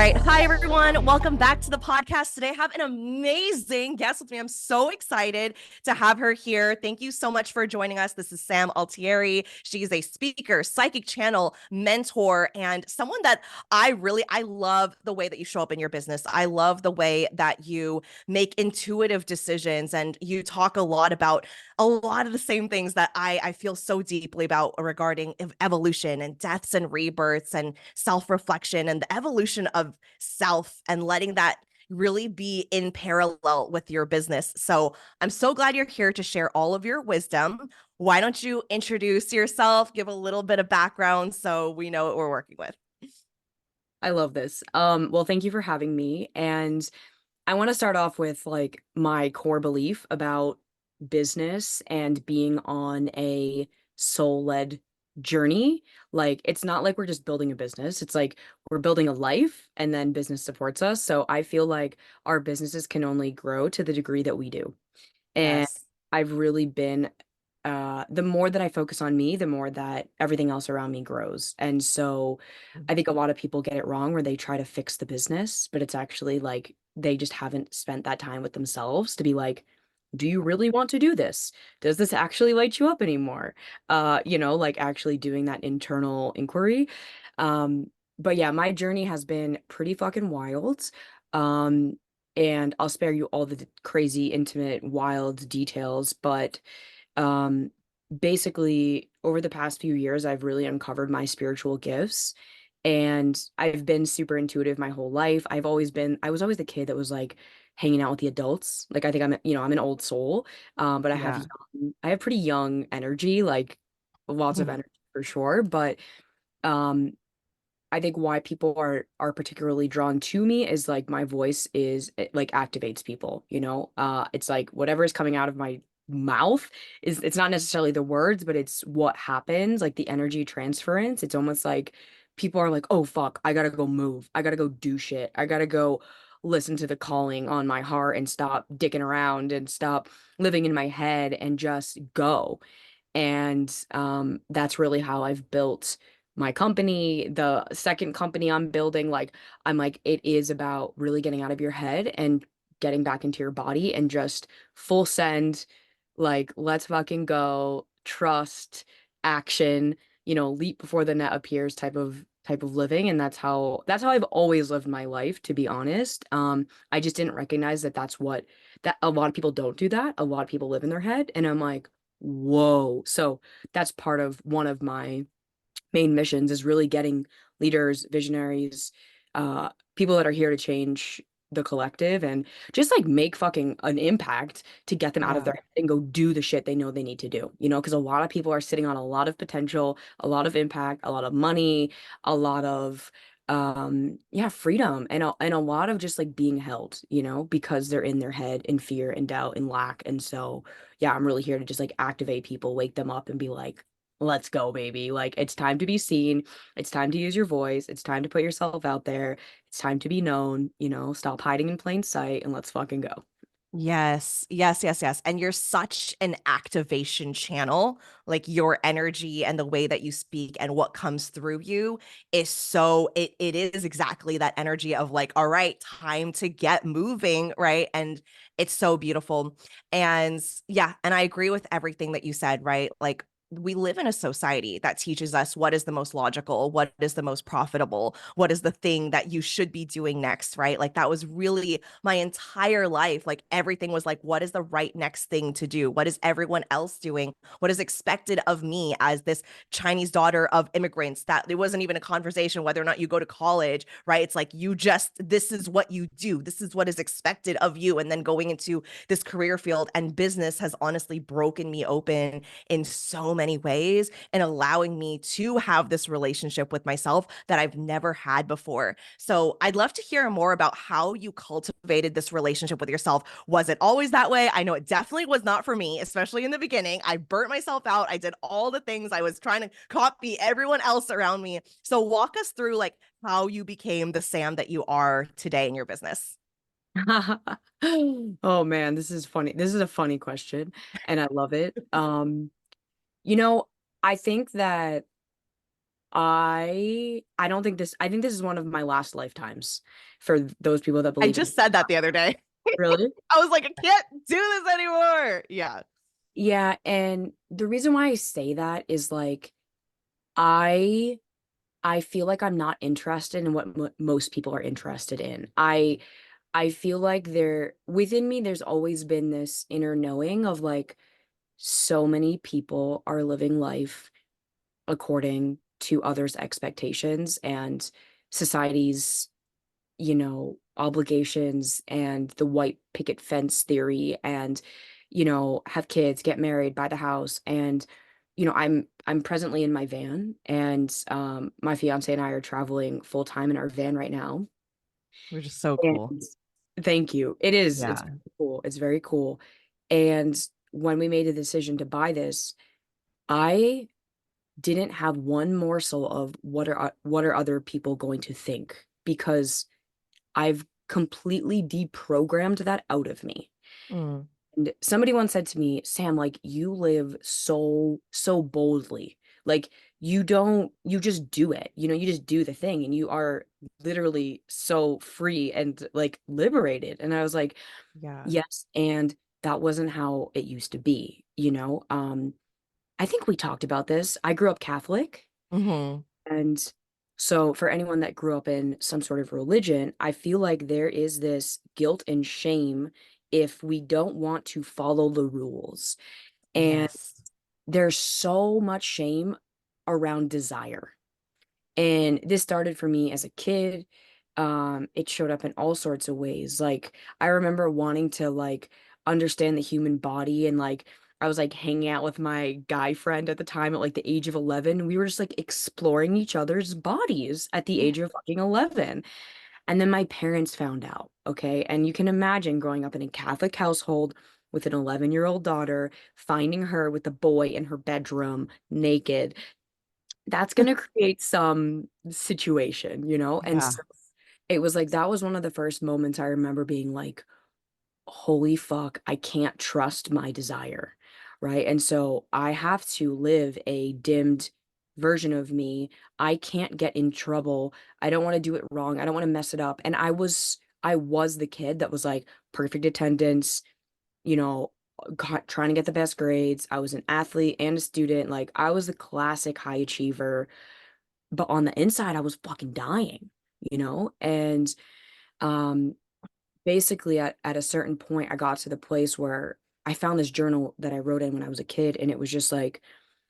right. Hi, everyone. Welcome back to the podcast. Today, I have an amazing guest with me. I'm so excited to have her here. Thank you so much for joining us. This is Sam Altieri. She is a speaker, psychic channel, mentor, and someone that I love the way that you show up in your business. I love the way that you make intuitive decisions and you talk a lot about a lot of the same things that I feel so deeply about regarding evolution and deaths and rebirths and self-reflection and the evolution of self and letting that really be in parallel with your business. So I'm so glad you're here to share all of your wisdom. Why don't you introduce yourself, give a little bit of background so we know what we're working with? I love this. Well, thank you for having me. And I want to start off with like my core belief about business and being on a soul-led journey. Like it's not like we're just building a business. It's like we're building a life and then business supports us. So I feel like our businesses can only grow to the degree that we do. And Yes. I've really been the more that I focus on me, the more that everything else around me grows. And so I think a lot of people get it wrong where they try to fix the business, but it's actually like they just haven't spent that time with themselves to be like, do you really want to do this? Does this actually light you up anymore? Like actually doing that internal inquiry. But yeah, my journey has been pretty fucking wild. Um, and I'll spare you all the crazy, intimate, wild details, but um, basically, over the past few years, I've really uncovered my spiritual gifts. And I've been super intuitive my whole life. I was always the kid that was like hanging out with the adults. Like I think I'm an old soul. But Yeah. I have pretty young energy, like lots of energy for sure. But um, I think why people are particularly drawn to me is like my voice is it like activates people, you know? It's like whatever is coming out of my mouth is it's not necessarily the words, but it's what happens, like the energy transference. It's almost like people are like, "Oh fuck, I gotta go move. I gotta go do shit. I gotta go listen to the calling on my heart and stop dicking around and stop living in my head and just go." And that's really how I've built my company. The second company I'm building, like I'm like, it is about really getting out of your head and getting back into your body and just full send, like, let's fucking go, trust, action, leap before the net appears type of living. And that's how I've always lived my life, to be honest. I just didn't recognize that a lot of people don't do that. A lot of people live in their head. And I'm like, whoa. So that's part of one of my main missions is really getting leaders, visionaries, people that are here to change the collective and just like make fucking an impact to get them out of Yeah. their head and go do the shit they know they need to do. Because a lot of people are sitting on a lot of potential, a lot of impact, a lot of money, a lot of yeah, freedom and a lot of just like being held, because they're in their head in fear and doubt and lack. And so yeah, I'm really here to just like activate people, wake them up and be like, let's go, baby. Like, it's time to be seen. It's time to use your voice. It's time to put yourself out there. It's time to be known, stop hiding in plain sight and let's fucking go. Yes, yes, yes, yes. And you're such an activation channel. Like your energy and the way that you speak and what comes through you is it is exactly that energy of like, all right, time to get moving, right? And it's so beautiful. And yeah, and I agree with everything that you said, right? Like we live in a society that teaches us what is the most logical, what is the most profitable, what is the thing that you should be doing next, right? Like that was really my entire life. Like everything was like, what is the right next thing to do? What is everyone else doing? What is expected of me as this Chinese daughter of immigrants? That it wasn't even a conversation whether or not you go to college, right? It's like this is what you do. This is what is expected of you. And then going into this career field and business has honestly broken me open in so many ways and allowing me to have this relationship with myself that I've never had before. So I'd love to hear more about how you cultivated this relationship with yourself. Was it always that way? I know it definitely was not for me, especially in the beginning. I burnt myself out. I did all the things. I was trying to copy everyone else around me. So walk us through like how you became the Sam that you are today in your business. Oh man, this is funny. This is a funny question and I love it. You know, I think that I don't think this I think this is one of my last lifetimes for those people that I believe in. just said that the other day. Really? I was like, I can't do this anymore. Yeah. Yeah, and the reason why I say that is like I I feel like I'm not interested in what most people are interested in. I feel like there within me there's always been this inner knowing of like so many people are living life according to others' expectations and society's, obligations and the white picket fence theory and, have kids, get married, buy the house. And, I'm presently in my van and my fiance and I are traveling full time in our van right now. Which is so cool. And thank you. It is. It's Yeah. very cool. It's very cool. And when we made the decision to buy this, I didn't have one morsel of what are other people going to think because I've completely deprogrammed that out of me. Mm. And somebody once said to me, Sam, like you live so boldly. Like you just do it. You just do the thing and you are literally so free and like liberated. And I was like, Yeah. yes, and that wasn't how it used to be. I think we talked about this. I grew up Catholic. Hmm. And so, for anyone that grew up in some sort of religion, I feel like there is this guilt and shame if we don't want to follow the rules. And Yes. there's so much shame around desire. And this started for me as a kid. It showed up in all sorts of ways. Like I remember wanting to like understand the human body and like I was like hanging out with my guy friend at the time at like the age of 11. We were just like exploring each other's bodies at the age of fucking 11. And then my parents found out, okay? And you can imagine growing up in a Catholic household with an 11-year-old daughter, finding her with a boy in her bedroom naked, that's going to create some situation. And Yeah. so it was like that was one of the first moments I remember being like, holy fuck, I can't trust my desire. Right. And so I have to live a dimmed version of me. I can't get in trouble. I don't want to do it wrong. I don't want to mess it up. And I was the kid that was like perfect attendance, you know, trying to get the best grades. I was an athlete and a student. Like I was the classic high achiever, but on the inside I was fucking dying. And um basically at a certain point I got to the place where I found this journal that I wrote in when I was a kid, and it was just like,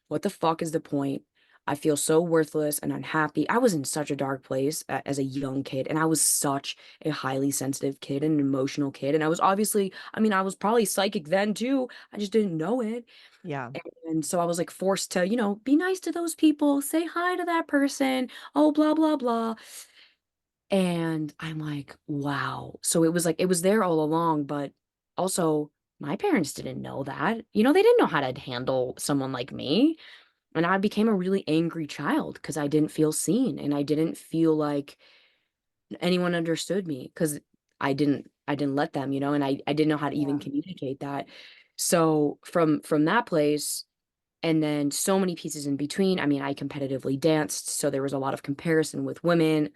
what the fuck is the point? I feel so worthless and unhappy. I was in such a dark place as a young kid, and I was such a highly sensitive kid and an emotional kid. And I was obviously, I mean, I was probably psychic then too. I just didn't know it. Yeah. And so I was like forced to, be nice to those people, say hi to that person, oh, blah, blah, blah. And I'm like, wow. So it was like, it was there all along, but also my parents didn't know that. They didn't know how to handle someone like me. And I became a really angry child because I didn't feel seen and I didn't feel like anyone understood me because I didn't let them, and I didn't know how to even Yeah. communicate that. So from that place, and then so many pieces in between. I mean, I competitively danced, so there was a lot of comparison with women.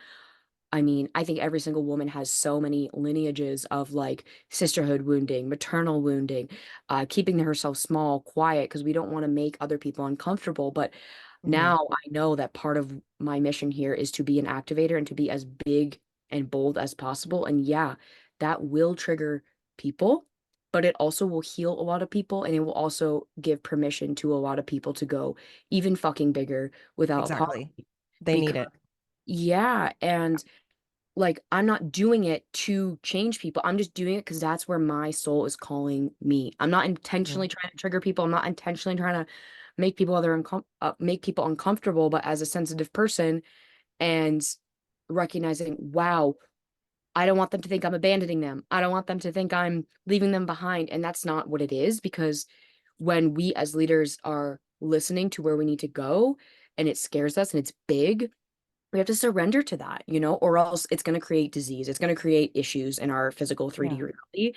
I mean, I think every single woman has so many lineages of like sisterhood wounding, maternal wounding, keeping herself small, quiet, because we don't want to make other people uncomfortable. But Hmm. now I know that part of my mission here is to be an activator and to be as big and bold as possible. And yeah, that will trigger people, but it also will heal a lot of people and it will also give permission to a lot of people to go even fucking bigger without Exactly. apology. They need Because it. yeah, and like I'm not doing it to change people. I'm just doing it because that's where my soul is calling me. I'm not Mhm. intentionally trying to trigger people. I'm not intentionally trying to make people uncomfortable. But as a sensitive person and recognizing, wow, I don't want them to think I'm abandoning them. I don't want them to think I'm leaving them behind. And that's not what it is because when we as leaders are listening to where we need to go and it scares us and it's big, we have to surrender to that, or else it's going to create disease. It's going to create issues in our physical 3D Yeah. reality.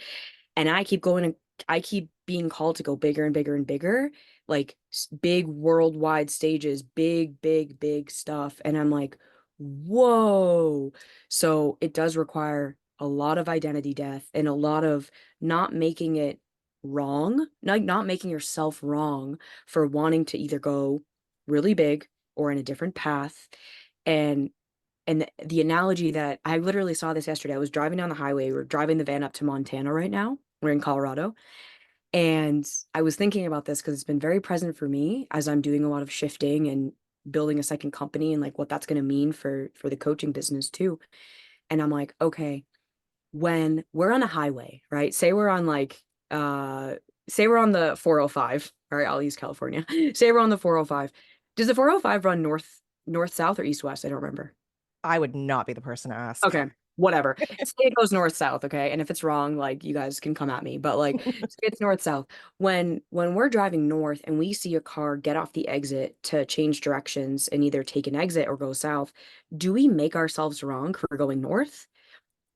And I keep being called to go bigger and bigger and bigger. like big worldwide stages, big stuff. And I'm like, whoa. So it does require a lot of identity death and a lot of not making it wrong, not making yourself wrong for wanting to either go really big or in a different path. And the analogy that I literally saw this yesterday, I was driving down the highway. We're driving the van up to Montana right now. We're in Colorado. And I was thinking about this because it's been very present for me as I'm doing a lot of shifting and building a second company and like what that's going to mean for the coaching business too. And I'm like, okay, when we're on a highway, right? Uh say we're on the 405. All right, I'll use California. Say we're on the 405. Does the 405 run north south or east west? I don't remember. I would not be the person to ask. Okay, whatever. Say it goes north south, okay? And if it's wrong, like you guys can come at me, but like say it's north south. When we're driving north and we see a car get off the exit to change directions and either take an exit or go south, do we make ourselves wrong for going north?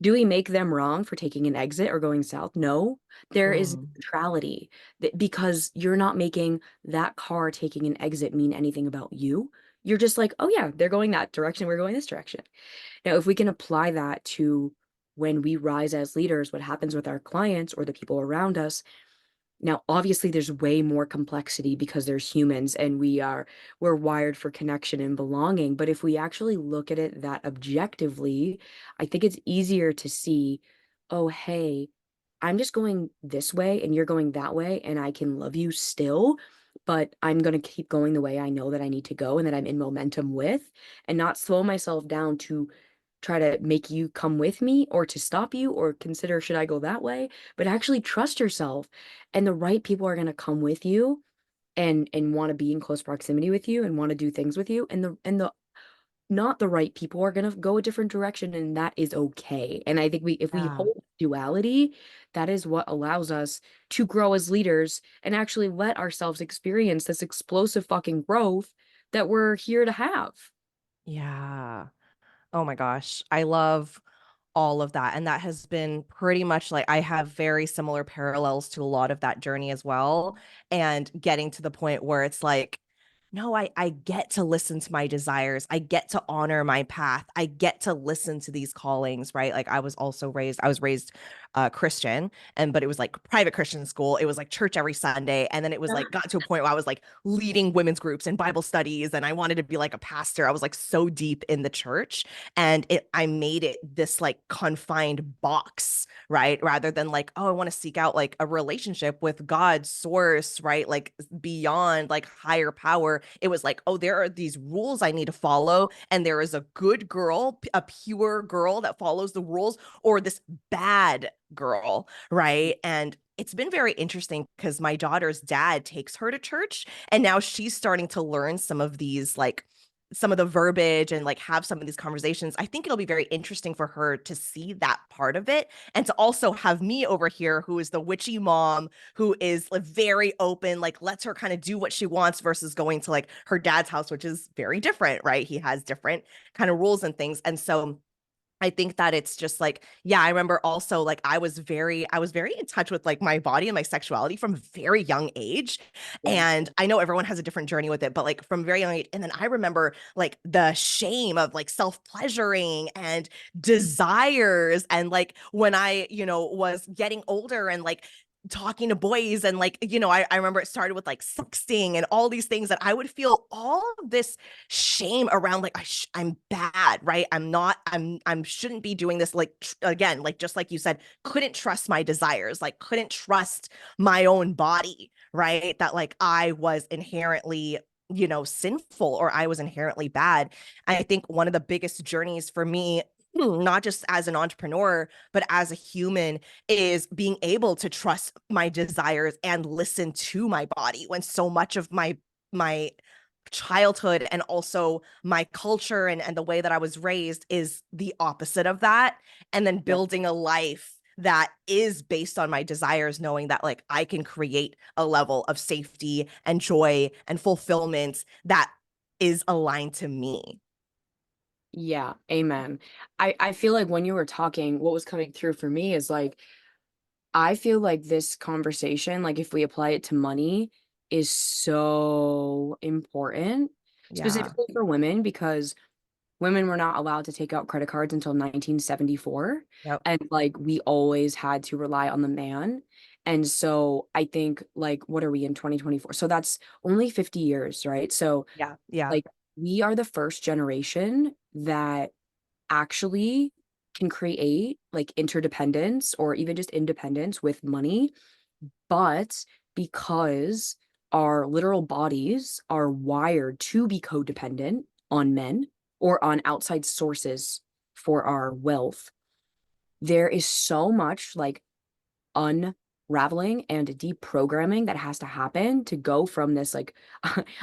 Do we make them wrong for taking an exit or going south? No, there is Mm, neutrality because you're not making that car taking an exit mean anything about you. You're just like, oh yeah, they're going that direction, we're going this direction. Now, if we can apply that to when we rise as leaders, what happens with our clients or the people around us, now, obviously, there's way more complexity because there's humans and we're wired for connection and belonging. But if we actually look at it that objectively, I think it's easier to see, oh, hey, I'm just going this way and you're going that way, and I can love you still, but I'm going to keep going the way I know that I need to go and that I'm in momentum with, and not slow myself down to try to make you come with me or to stop you or consider should I go that way, but actually trust yourself and the right people are going to come with you and want to be in close proximity with you and want to do things with you, and the not the right people are going to go a different direction, and that is okay. And I think we if we yeah. hold duality, that is what allows us to grow as leaders and actually let ourselves experience this explosive fucking growth that we're here to have. Yeah. Oh my gosh. I love all of that. And that has been pretty much like I have very similar parallels to a lot of that journey as well. And getting to the point where it's like, no, I get to listen to my desires. I get to honor my path. I get to listen to these callings, right? Like I was raised Christian, but it was like private Christian school. It was like church every Sunday. And then it was like got to a point where I was like leading women's groups and Bible studies. And I wanted to be like a pastor. I was like so deep in the church. And I made it this like confined box, right? Rather than like, oh, I want to seek out like a relationship with God's source, right? Like beyond like higher power. It was like, oh, there are these rules I need to follow. And there is a good girl, a pure girl that follows the rules, or this bad girl, right? And it's been very interesting because my daughter's dad takes her to church, and now she's starting to learn some of these like some of the verbiage and like have some of these conversations. I think it'll be very interesting for her to see that part of it, and to also have me over here who is the witchy mom who is like very open, like lets her kind of do what she wants versus going to like her dad's house, which is very different, right? He has different kind of rules and things. And so I think that it's just like, yeah, I remember also like I was very in touch with like my body and my sexuality from a very young age. Yeah. And I know everyone has a different journey with it, but like from very young age. And then I remember like the shame of like self-pleasuring and desires. And like when I, was getting older and like talking to boys and like, I remember it started with like sexting and all these things that I would feel all of this shame around like I'm bad, right? I'm shouldn't be doing this, like again, like just like you said, couldn't trust my desires, like couldn't trust my own body, right? That like I was inherently sinful, or I was inherently bad. I think one of the biggest journeys for me, not just as an entrepreneur but as a human, is being able to trust my desires and listen to my body when so much of my childhood and also my culture and the way that I was raised is the opposite of that. And then Yeah. building a life that is based on my desires, knowing that like I can create a level of safety and joy and fulfillment that is aligned to me. Yeah, amen. I feel like when you were talking, what was coming through for me is like I feel like this conversation, like if we apply it to money, is so important, Yeah. specifically for women, because women were not allowed to take out credit cards until 1974. Yep. And like we always had to rely on the man. And so I think like what are we in 2024? So that's only 50 years, right? So Yeah. Yeah. like we are the first generation that actually can create like interdependence or even just independence with money, but because our literal bodies are wired to be codependent on men or on outside sources for our wealth, there is so much like unraveling and deprogramming that has to happen to go from this like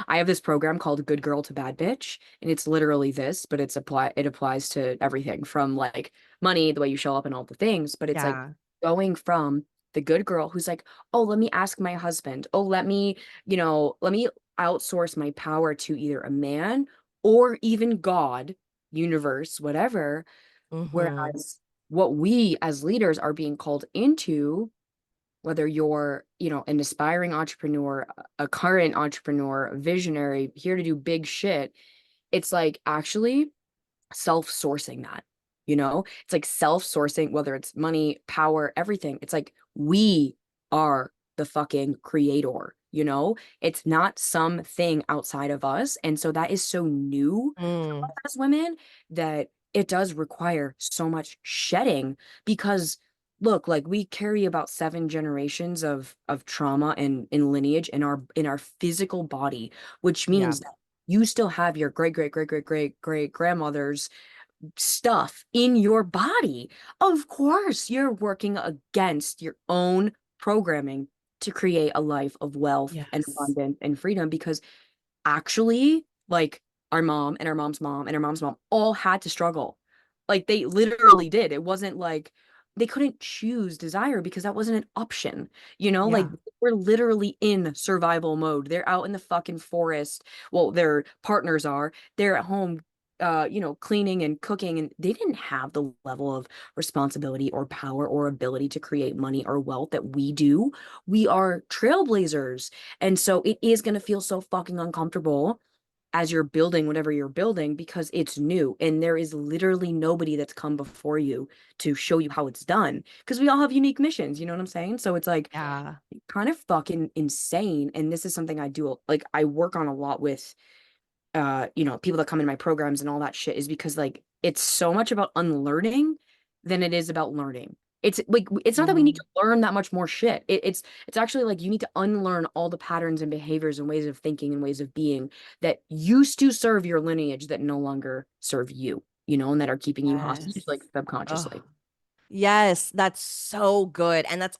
I have this program called Good Girl to Bad Bitch, and it's literally this, but it applies to everything from like money, the way you show up and all the things, but it's like Yeah. going from the good girl who's like, "Oh, let me ask my husband. Oh, let me outsource my power to either a man or even God, universe, whatever." Mm-hmm. Whereas what we as leaders are being called into, whether you're, an aspiring entrepreneur, a current entrepreneur, a visionary, here to do big shit, it's like actually self-sourcing that, It's like self-sourcing, whether it's money, power, everything. It's like we are the fucking creator. It's not something outside of us. And so that is so new for Mm. us as women that it does require so much shedding because look, like we carry about 7 generations of trauma and in lineage in our physical body, which Yeah. means that you still have your great great great great great great grandmother's stuff in your body. Of course, you're working against your own programming to create a life of wealth and Yes. abundance and freedom because actually, like our mom and our mom's mom and our mom's mom all had to struggle. Like they literally did. It wasn't like they couldn't choose desire because that wasn't an option. Like Yeah. we're literally in survival mode. They're out in the fucking forest. Well, their partners are. They're at home cleaning and cooking, and they didn't have the level of responsibility or power or ability to create money or wealth that we do. We are trailblazers. And so it is going to feel so fucking uncomfortable as you're building whatever you're building because it's new and there is literally nobody that's come before you to show you how it's done because we all have unique missions, you know what I'm saying? So it's like Yeah. kind of fucking insane. And this is something I do, like I work on a lot with people that come in my programs and all that shit is because like it's so much about unlearning than it is about learning. It's like it's not that we need Mm. to learn that much more shit. It's actually like you need to unlearn all the patterns and behaviors and ways of thinking and ways of being that used to serve your lineage that no longer serve you, and that are keeping you hostage Yes. like Oh. subconsciously. Yes, that's so good. And that's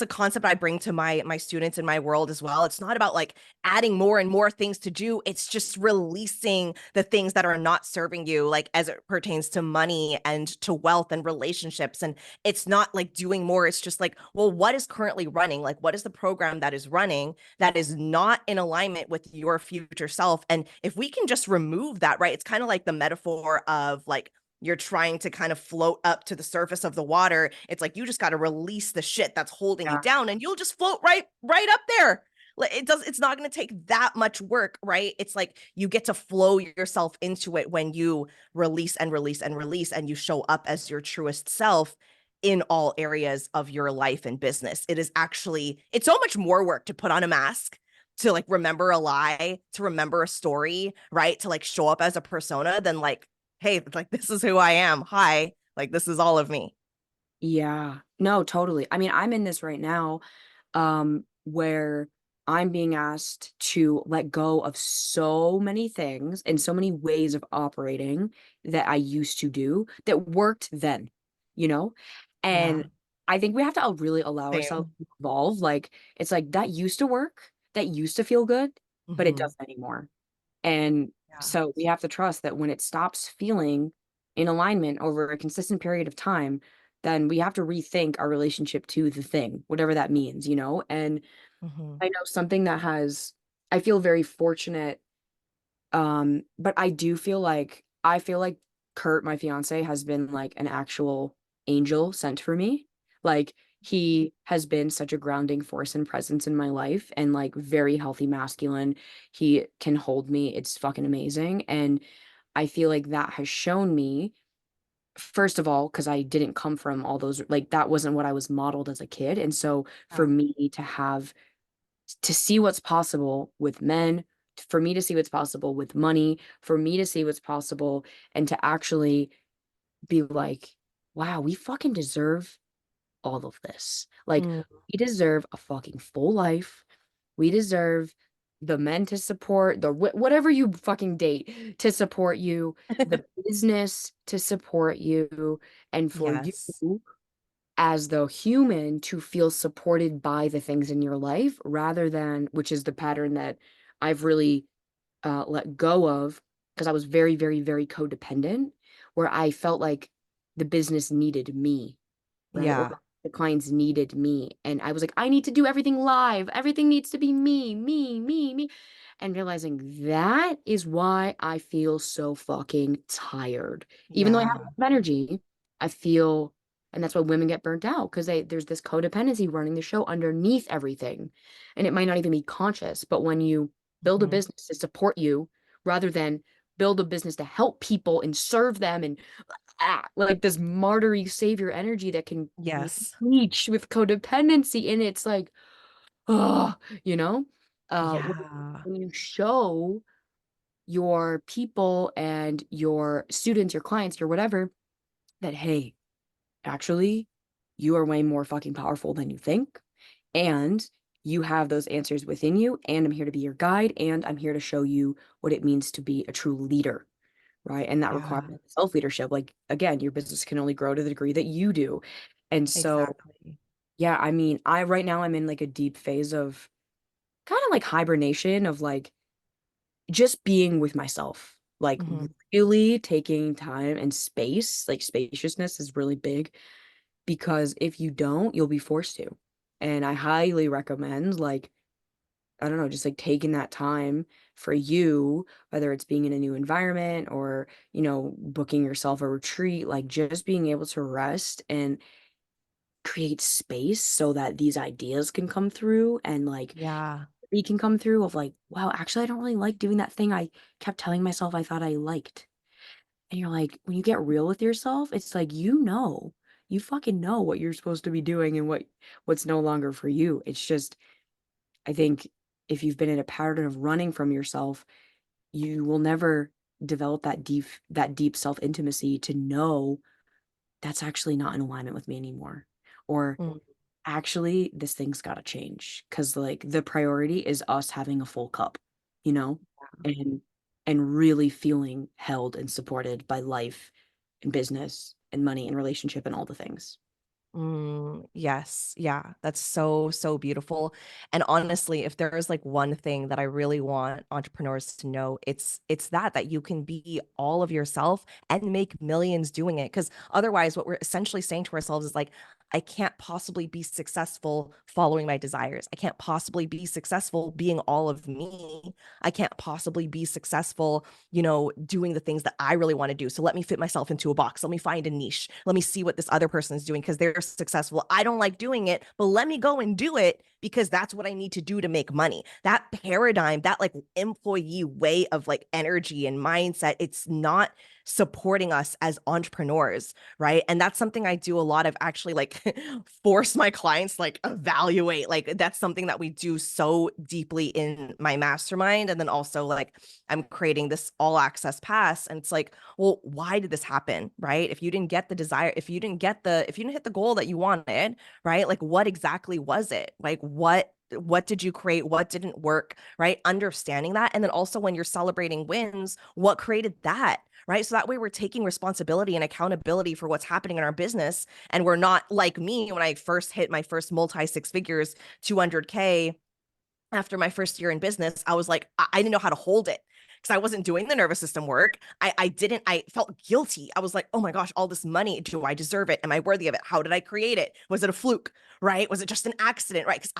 a concept I bring to my students in my world as well. It's not about like adding more and more things to do. It's just releasing the things that are not serving you, like as it pertains to money and to wealth and relationships. And it's not like doing more. It's just like, well, what is currently running? Like, what is the program that is running that is not in alignment with your future self? And if we can just remove that, right? It's kind of like the metaphor of like you're trying to kind of float up to the surface of the water. It's like you just got to release the shit that's holding you Yeah. down and you'll just float right up there. Like it's not going to take that much work, right? It's like you get to flow yourself into it when you release and release and release and you show up as your truest self in all areas of your life and business. It's so much more work to put on a mask, to like remember a lie, to remember a story, right? To like show up as a persona than like, hey, like this is who I am. Hi, like this is all of me. Yeah. No, totally. I mean, I'm in this right now, where I'm being asked to let go of so many things and so many ways of operating that I used to do that worked then, you know? Yeah. And I think we have to really allow ourselves Same. to evolve. Like, it's like that used to work, that used to feel good, but it Hmm. doesn't anymore. And Yeah. so we have to trust that when it stops feeling in alignment over a consistent period of time, then we have to rethink our relationship to the thing, whatever that means. And Hmm. I know something I feel very fortunate, but I feel like Kurt, my fiance, has been like an actual angel sent for me. Like he has been such a grounding force and presence in my life, and like very healthy masculine. He can hold me. It's fucking amazing. And I feel like that has shown me, first of all, because I didn't come from all those, like that wasn't what I was modeled as a kid. And so for Yeah. me to have, to see what's possible with men, for me to see what's possible with money, for me to see what's possible, and to actually be like, wow, we fucking deserve all of this. Like, Mm, we deserve a fucking full life. We deserve the men to support, the whatever you fucking date to support you, the business to support you, and for you yes. as the human to feel supported by the things in your life rather than, which is the pattern that I've really let go of, because I was very, very, very codependent, where I felt like the business needed me, right? Or Yeah. the clients needed me. And I was like, I need to do everything live. Everything needs to be me, me, me, me. And realizing that is why I feel so fucking tired. Even though I have Yeah. energy, I feel, and that's why women get burnt out, because there's this codependency running the show underneath everything. And it might not even be conscious, but when you build a Mhm. business to support you rather than build a business to help people and serve them, and like this martyry savior energy that can Yes. reach with codependency, and it's like, oh, you know, when Yeah. you show your people and your students, your clients, your whatever, that hey, actually, you are way more fucking powerful than you think, and you have those answers within you, and I'm here to be your guide, and I'm here to show you what it means to be a true leader, right? And that requires Yeah. self-leadership. Like again, your business can only grow to the degree that you do. And so, Exactly. yeah, I mean, I right now I'm in like a deep phase of kind of like hibernation of like just being with myself, like Hmm. really taking time and space, like spaciousness is really big, because if you don't, you'll be forced to. And I highly recommend like, I don't know, just like taking that time for you, whether it's being in a new environment or, booking yourself a retreat, like just being able to rest and create space so that these ideas can come through, and like Yeah. we can come through of like, wow, actually, I don't really like doing that thing I kept telling myself I thought I liked. And you're like, when you get real with yourself, it's like, you fucking know what you're supposed to be doing and what's no longer for you. It's just, I think if you've been in a pattern of running from yourself, you will never develop that deep self-intimacy to know that's actually not in alignment with me anymore. Or Mm, actually this thing's got to change, because like the priority is us having a full cup, you know, and really feeling held and supported by life and business and money and relationship and all the things. yes. Yeah. That's so, so beautiful. And honestly, if there is like one thing that I really want entrepreneurs to know, it's that you can be all of yourself and make millions doing it. Because otherwise, what we're essentially saying to ourselves is like, I can't possibly be successful following my desires. I can't possibly be successful being all of me. I can't possibly be successful, doing the things that I really want to do. So let me fit myself into a box. Let me find a niche. Let me see what this other person is doing because they're successful. I don't like doing it, but let me go and do it because that's what I need to do to make money. That paradigm, that like employee way of like energy and mindset, it's not supporting us as entrepreneurs, right? And that's something I do a lot of, actually like force my clients like evaluate. Like that's something that we do so deeply in my mastermind. And then also like I'm creating this all access pass, and it's like, well, why did this happen, right? If you didn't get the desire, if you didn't hit the goal that you wanted, right? Like what exactly was it? Like what did you create? What didn't work, right? Understanding that. And then also when you're celebrating wins, what created that? Right. So that way we're taking responsibility and accountability for what's happening in our business. And we're not like me when I first hit my first multi six figures, 200K after my first year in business. I was like, I didn't know how to hold it because I wasn't doing the nervous system work. I felt guilty. I was like, oh my gosh, all this money. Do I deserve it? Am I worthy of it? How did I create it? Was it a fluke? Right? Was it just an accident? Right? Because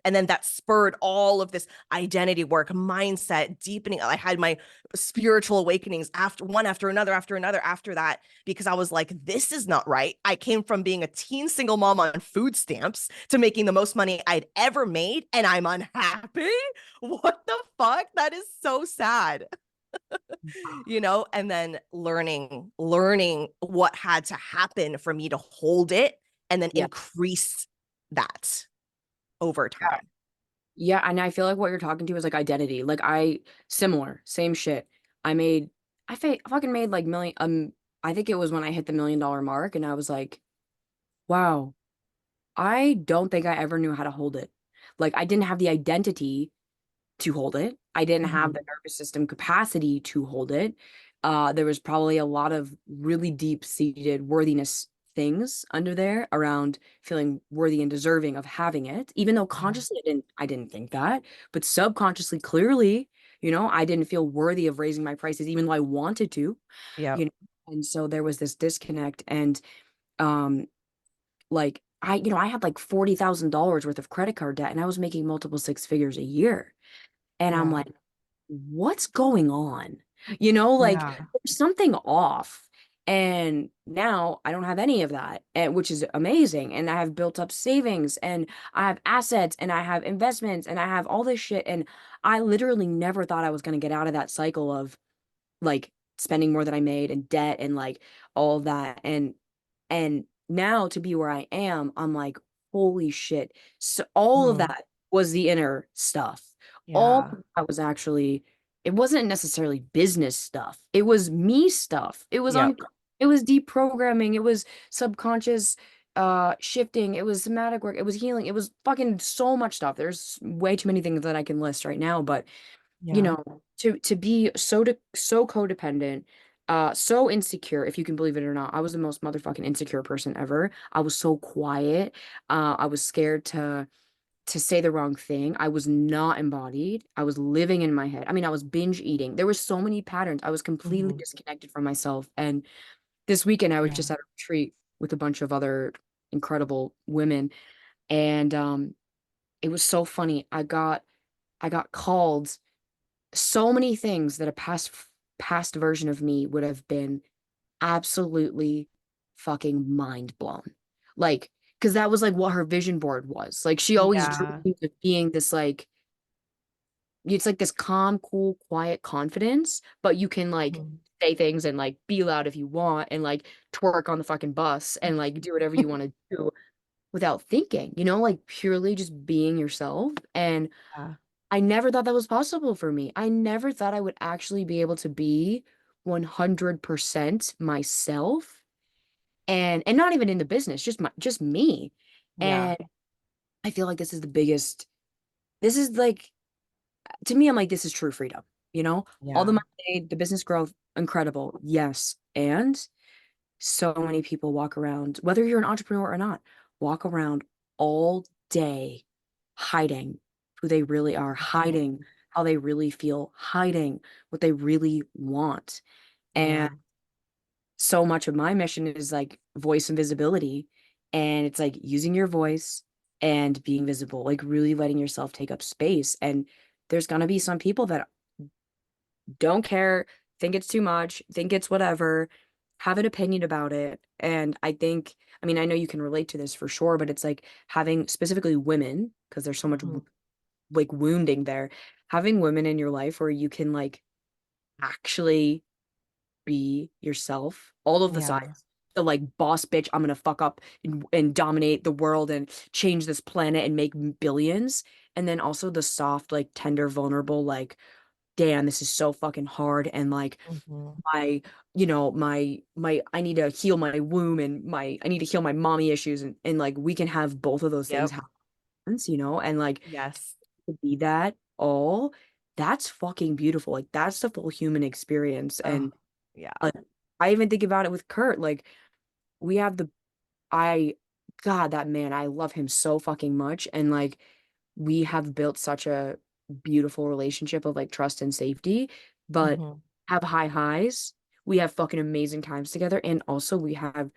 And then that spurred all of this identity work, mindset, deepening. I had my spiritual awakenings after one after another after that, because I was like, this is not right. I came from being a teen single mom on food stamps to making the most money I'd ever made, and I'm unhappy. What the fuck? That is so sad. And then learning what had to happen for me to hold it and then Yeah. increase that over time. Yeah, and I feel like what you're talking to is like identity. Like similar, same shit. I made I fucking made like million I think it was when I hit the $1 million mark and I was like, wow, I don't think I ever knew how to hold it. Like I didn't have the identity to hold it. I didn't have the Mhm. nervous system capacity to hold it. There was probably a lot of really deep-seated worthiness things under there around feeling worthy and deserving of having it, even though Yeah. consciously I didn't think that, but subconsciously, clearly, I didn't feel worthy of raising my prices, even though I wanted to, Yep. you know. And so there was this disconnect, and um, like I had like $40,000 worth of credit card debt, and I was making multiple six figures a year. And I'm Yeah. like, what's going on? Like Yeah. there's something off. And now I don't have any of that, which is amazing. And I have built up savings and I have assets and I have investments and I have all this shit. And I literally never thought I was going to get out of that cycle of like spending more than I made and debt and like all of that. And now to be where I am, I'm like, holy shit. So all of Mm. that was the inner stuff. All Yeah. of that was actually, it wasn't necessarily business stuff. It was me stuff. Yep. It was deprogramming. It was subconscious shifting. It was somatic work. It was healing. It was fucking so much stuff. There's way too many things that I can list right now, but Yeah. to be so codependent, so insecure, if you can believe it or not. I was the most motherfucking insecure person ever. I was so quiet. I was scared to say the wrong thing. I was not embodied. I was living in my head. I mean, I was binge eating. There were so many patterns. I was completely Mhm. disconnected from myself. And this weekend I was Yeah. just at a retreat with a bunch of other incredible women. And it was so funny. I got called so many things that a past version of me would have been absolutely fucking mind blown. Like, because that was like what her vision board was. Like, she always Yeah. dreamed of being this like it's like this calm, cool, quiet confidence, but you can like Mhm. say things and like be loud if you want and like twerk on the fucking bus and like do whatever you want to do without thinking, like purely just being yourself. And Yeah. I never thought that was possible for me. I never thought I would actually be able to be 100% myself and not even in the business, just me. Yeah. And I feel like this is like to me I'm like this is true freedom, All the Yeah. money made, the business growth, incredible. Yes. And so many people walk around, whether you're an entrepreneur or not, walk around all day hiding who they really are, Mhm. hiding how they really feel, hiding what they really want. And Yeah. so much of my mission is like voice and visibility. And it's like using your voice and being visible, like really letting yourself take up space. And there's going to be some people that don't care, think it's too much, think it's whatever, have an opinion about it. And I mean, I know you can relate to this for sure, but it's like having specifically women, because there's so much Mhm. like wounding there, having women in your life where you can like actually be yourself, all of the Yeah. sides. The like boss bitch, I'm gonna fuck up and dominate the world and change this planet and make billions. And then also the soft, like tender, vulnerable, like damn, this is so fucking hard. And like Mhm. my, I need to heal my womb and I need to heal my mommy issues. And like, we can have both of those things Yep. happen, and like Yes. to be that all, that's fucking beautiful. Like, that's the full human experience. Oh, And yeah. like, I even think about it with Kurt. Like, we have I, God, that man, I love him so fucking much. And like, we have built such a beautiful relationship of like trust and safety, but Mhm. have high highs. We have fucking amazing times together. And also we have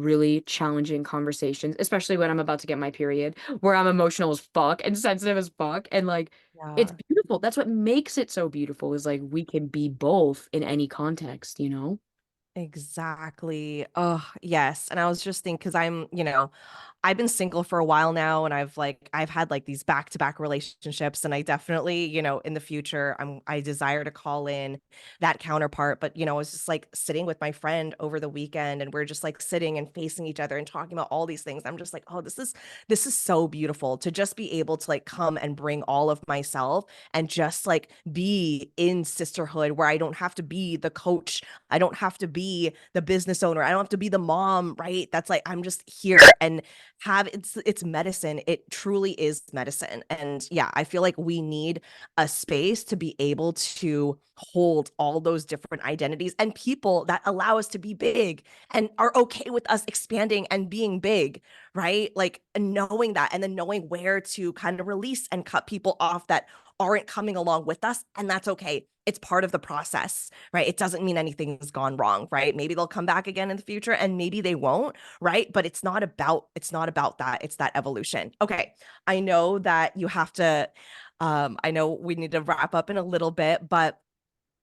really challenging conversations, especially when I'm about to get my period, where I'm emotional as fuck and sensitive as fuck. And like, it's Yeah. beautiful. That's what makes it so beautiful is like we can be both in any context, you know? Exactly. Oh, yes. And I was just thinking, because I've been single for a while now, and I've had like these back-to-back relationships, and I definitely, in the future, I desire to call in that counterpart. But I was just like sitting with my friend over the weekend, and we're just like sitting and facing each other and talking about all these things. I'm just like, oh, this is so beautiful to just be able to like come and bring all of myself and just like be in sisterhood where I don't have to be the coach. I don't have to be the business owner. I don't have to be the mom, right? That's like I'm just here and have it's medicine. It truly is medicine. And yeah, I feel like we need a space to be able to hold all those different identities and people that allow us to be big and are okay with us expanding and being big, right? Like knowing that and then knowing where to kind of release and cut people off that aren't coming along with us. And that's okay. It's part of the process, right? It doesn't mean anything's gone wrong, right? Maybe they'll come back again in the future and maybe they won't, right? But it's not about that. It's that evolution. Okay. I know that you have to I know we need to wrap up in a little bit, but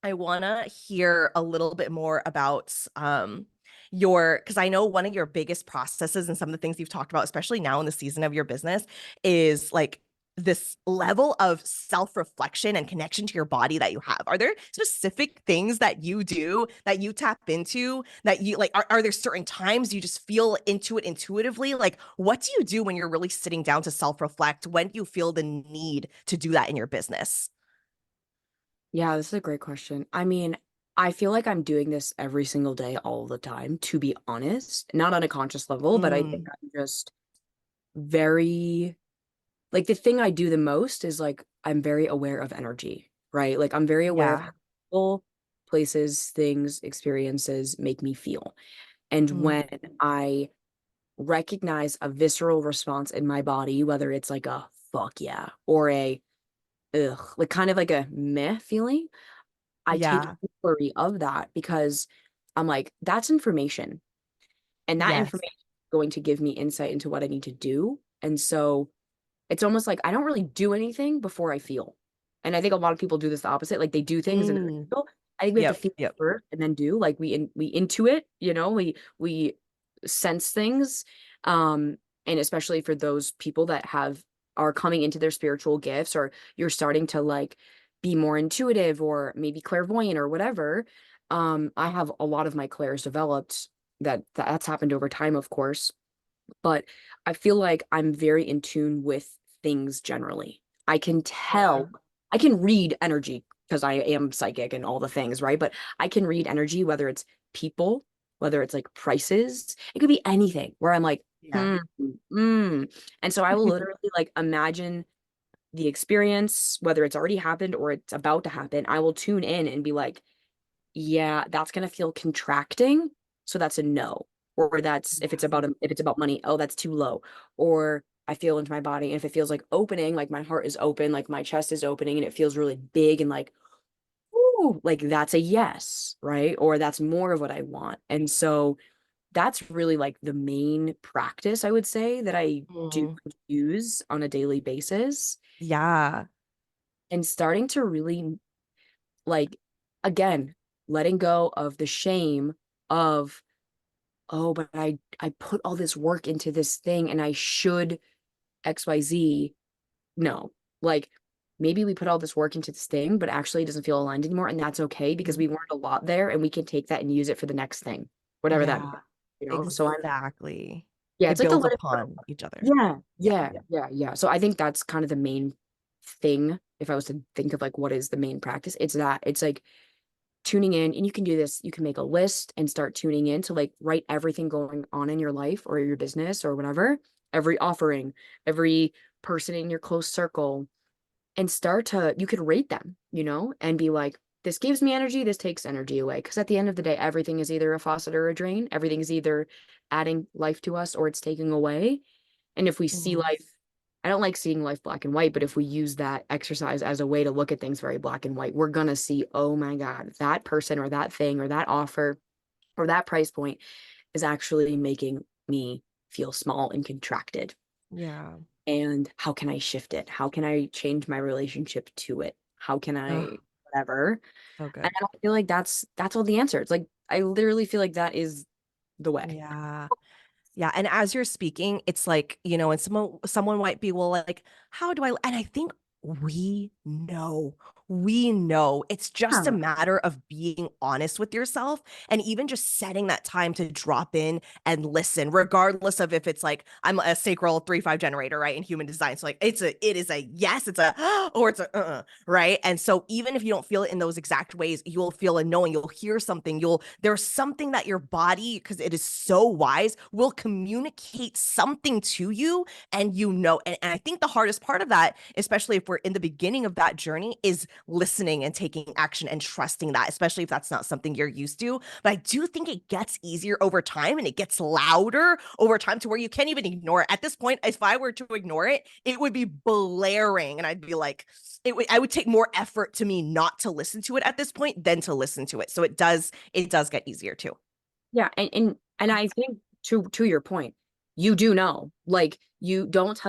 I want to hear a little bit more about because I know one of your biggest processes and some of the things you've talked about, especially now in the season of your business, is like this level of self-reflection and connection to your body that you have. Are there specific things that you do that you tap into that you like? Are there certain times you just feel into it intuitively? Like, what do you do when you're really sitting down to self-reflect? When do you feel the need to do that in your business? Yeah, this is a great question. I mean, I feel like I'm doing this every single day, all the time, to be honest. Not on a conscious level, but I think Mm, I'm just very, like, the thing I do the most is like, I'm very aware of energy, right? Like, I'm very aware of how yeah. people, places, things, experiences make me feel. And Mm, when I recognize a visceral response in my body, whether it's like a fuck yeah or a ugh, like kind of like a meh feeling, I take yeah. inquiry of that because I'm like, that's information. And that Yes. information is going to give me insight into what I need to do. And so it's almost like I don't really do anything before I feel. And I think a lot of people do this the opposite. Like they do things and then Mm, feel. I think we have to yep. feel Yep. first and then do. Like we intuit, we sense things. Um, and especially for those people that are coming into their spiritual gifts, or you're starting to like be more intuitive or maybe clairvoyant or whatever. I have a lot of my clairs developed that's happened over time, of course, but I feel like I'm very in tune with things generally. I can Yeah. tell, I can read energy because I am psychic and all the things, right? But I can read energy, whether it's people, whether it's like prices, it could be anything where I'm like, Yeah. mm. And so I will literally like imagine the experience, whether it's already happened or it's about to happen. I will tune in and be like, yeah, that's gonna feel contracting. So that's a no. Or that's if it's about money, oh, that's too low. Or I feel into my body. And if it feels like opening, like my heart is open, like my chest is opening and it feels really big and like, ooh, like that's a yes, right? Or that's more of what I want. And so that's really like the main practice I would say that I do Mm, use on a daily basis. yeah. And starting to really like again, letting go of the shame of, oh, but I put all this work into this thing and I should XYZ. No. Like maybe we put all this work into this thing, but actually it doesn't feel aligned anymore. And that's okay because Mhm. we learned a lot there and we can take that and use it for the next thing, whatever that is, Yeah. So I'm, Exactly. yeah, it's It like the builds let it upon go. each other. Yeah, Yeah. yeah. So I think that's kind of the main thing. If I was to think of like what is the main practice, it's that. It's like tuning in, and you can do this. You can make a list and start tuning in to like write everything going on in your life or your business or whatever, every offering, every person in your close circle, and you could rate them, and be like, this gives me energy, this takes energy away. Because at the end of the day, everything is either a faucet or a drain. Everything is either adding life to us or it's taking away. And if we see Mhm. life, I don't like seeing life black and white, but if we use that exercise as a way to look at things very black and white, we're gonna see, oh my God, that person or that thing or that offer or that price point. is actually making me feel small and contracted. Yeah. And how can I shift it? How can I change my relationship to it? How can Oh, I whatever? so And good. I don't feel like that's all the answer. It's like I literally feel like that is the way. Yeah. Yeah, and as you're speaking, it's like, you know, and someone might be, well, like, how do I, and I think we know. We know. It's just a Yeah. matter of being honest with yourself and even just setting that time to drop in and listen, regardless of if it's like I'm a sacral 3-5 generator, right? In human design. So like it is a yes, it's a or it's a right? And so even if you don't feel it in those exact ways, you'll feel a knowing, you'll hear something, there's something that your body, because it is so wise, will communicate something to you, and you know, and I think the hardest part of that, especially if we're in the beginning of that journey, is listening and taking action and trusting that, especially if that's not something you're used to. But I do think it gets easier over time and it gets louder over time to where you can't even ignore it. At this point, if I were to ignore it, it would be blaring and I'd be like, I would take more effort to me not to listen to it at this point than to listen to it. So it does get easier too. Yeah, and I think to your point, you do know. Like you don't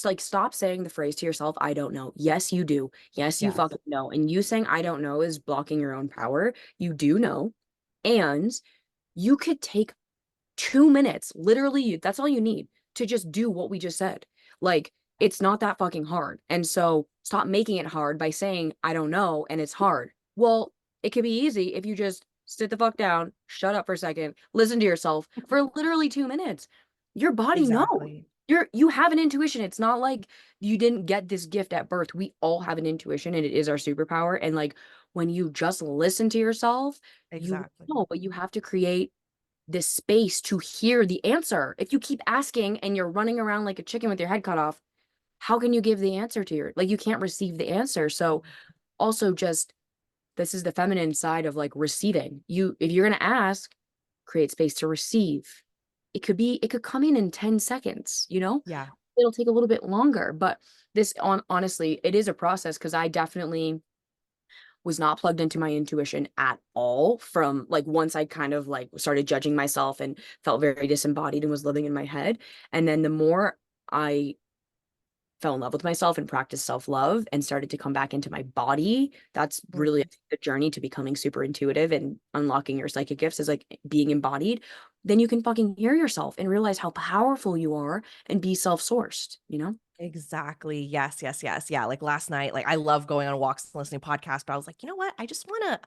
like stop saying the phrase to yourself, I don't know. Yes, you do. Yes, you Yes. fucking know. And you saying I don't know is blocking your own power. You do know. And you could take 2 minutes, literally, that's all you need to just do what we just said. Like, it's not that fucking hard. And so stop making it hard by saying, I don't know, and it's hard. Well, it could be easy if you just sit the fuck down, shut up for a second, listen to yourself for literally 2 minutes. Your body knows. Exactly. You have an intuition. It's not like you didn't get this gift at birth. We all have an intuition and it is our superpower. And like when you just listen to yourself, you Exactly. know, but you have to create this space to hear the answer. If you keep asking and you're running around like a chicken with your head cut off, how can you give the answer to your, like, you can't receive the answer. So, also, just this is the feminine side of like receiving. If you're going to ask, create space to receive. It could come in 10 seconds, you know? Yeah. It'll take a little bit longer, but honestly, it is a process because I definitely was not plugged into my intuition at all from like once I kind of like started judging myself and felt very disembodied and was living in my head. And then the more I fell in love with myself and practiced self-love and started to come back into my body, that's really Mhm. the journey to becoming super intuitive and unlocking your psychic gifts is like being embodied. Then you can fucking hear yourself and realize how powerful you are and be self-sourced, you know? Exactly. Yes, yes, yes. Yeah. Like last night, like I love going on walks and listening to podcasts, but I was like, you know what? I just wanna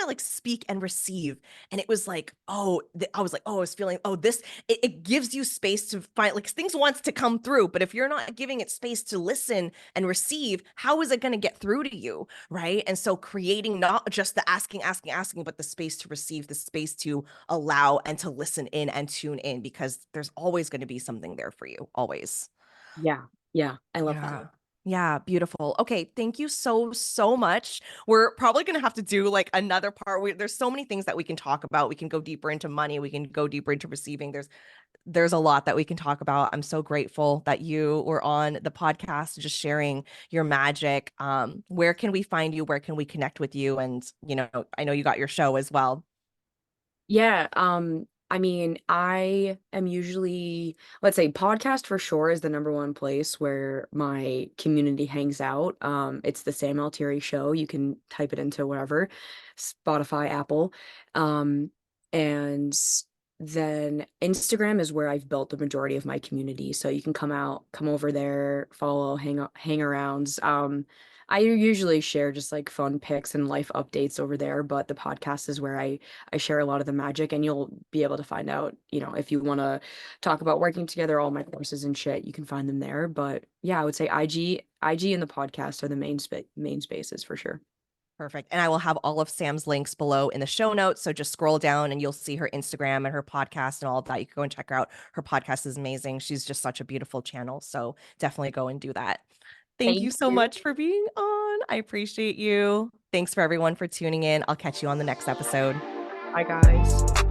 like speak and receive. And it was like, I was like, oh, I was feeling, oh, it gives you space to find like things wants to come through. But if you're not giving it space to listen and receive, how is it going to get through to you? Right. And so creating not just the asking, asking, asking, but the space to receive, the space to allow and to listen in and tune in, because there's always going to be something there for you. Always. Yeah. Yeah. I love that. Yeah. Yeah, beautiful. Okay, thank you so, so much. We're probably going to have to do like another part. There's so many things that we can talk about. We can go deeper into money. We can go deeper into receiving. There's a lot that we can talk about. I'm so grateful that you were on the podcast, just sharing your magic. Where can we find you? Where can we connect with you? And, I know you got your show as well. Yeah, I mean, I am usually, let's say podcast for sure is the number one place where my community hangs out. It's the Sam Altieri show. You can type it into whatever, Spotify, Apple. Um, and then Instagram is where I've built the majority of my community. So you can come over there, follow, hang around. I usually share just like fun pics and life updates over there, but the podcast is where I share a lot of the magic, and you'll be able to find out, if you want to talk about working together, all my courses and shit, you can find them there. But yeah, I would say IG and the podcast are the main spaces for sure. Perfect. And I will have all of Sam's links below in the show notes. So just scroll down and you'll see her Instagram and her podcast and all of that. You can go and check her out. Her podcast is amazing. She's just such a beautiful channel. So definitely go and do that. Thank you Thank so you. much for being on. I appreciate you. Thanks for everyone for tuning in. I'll catch you on the next episode. Bye, guys.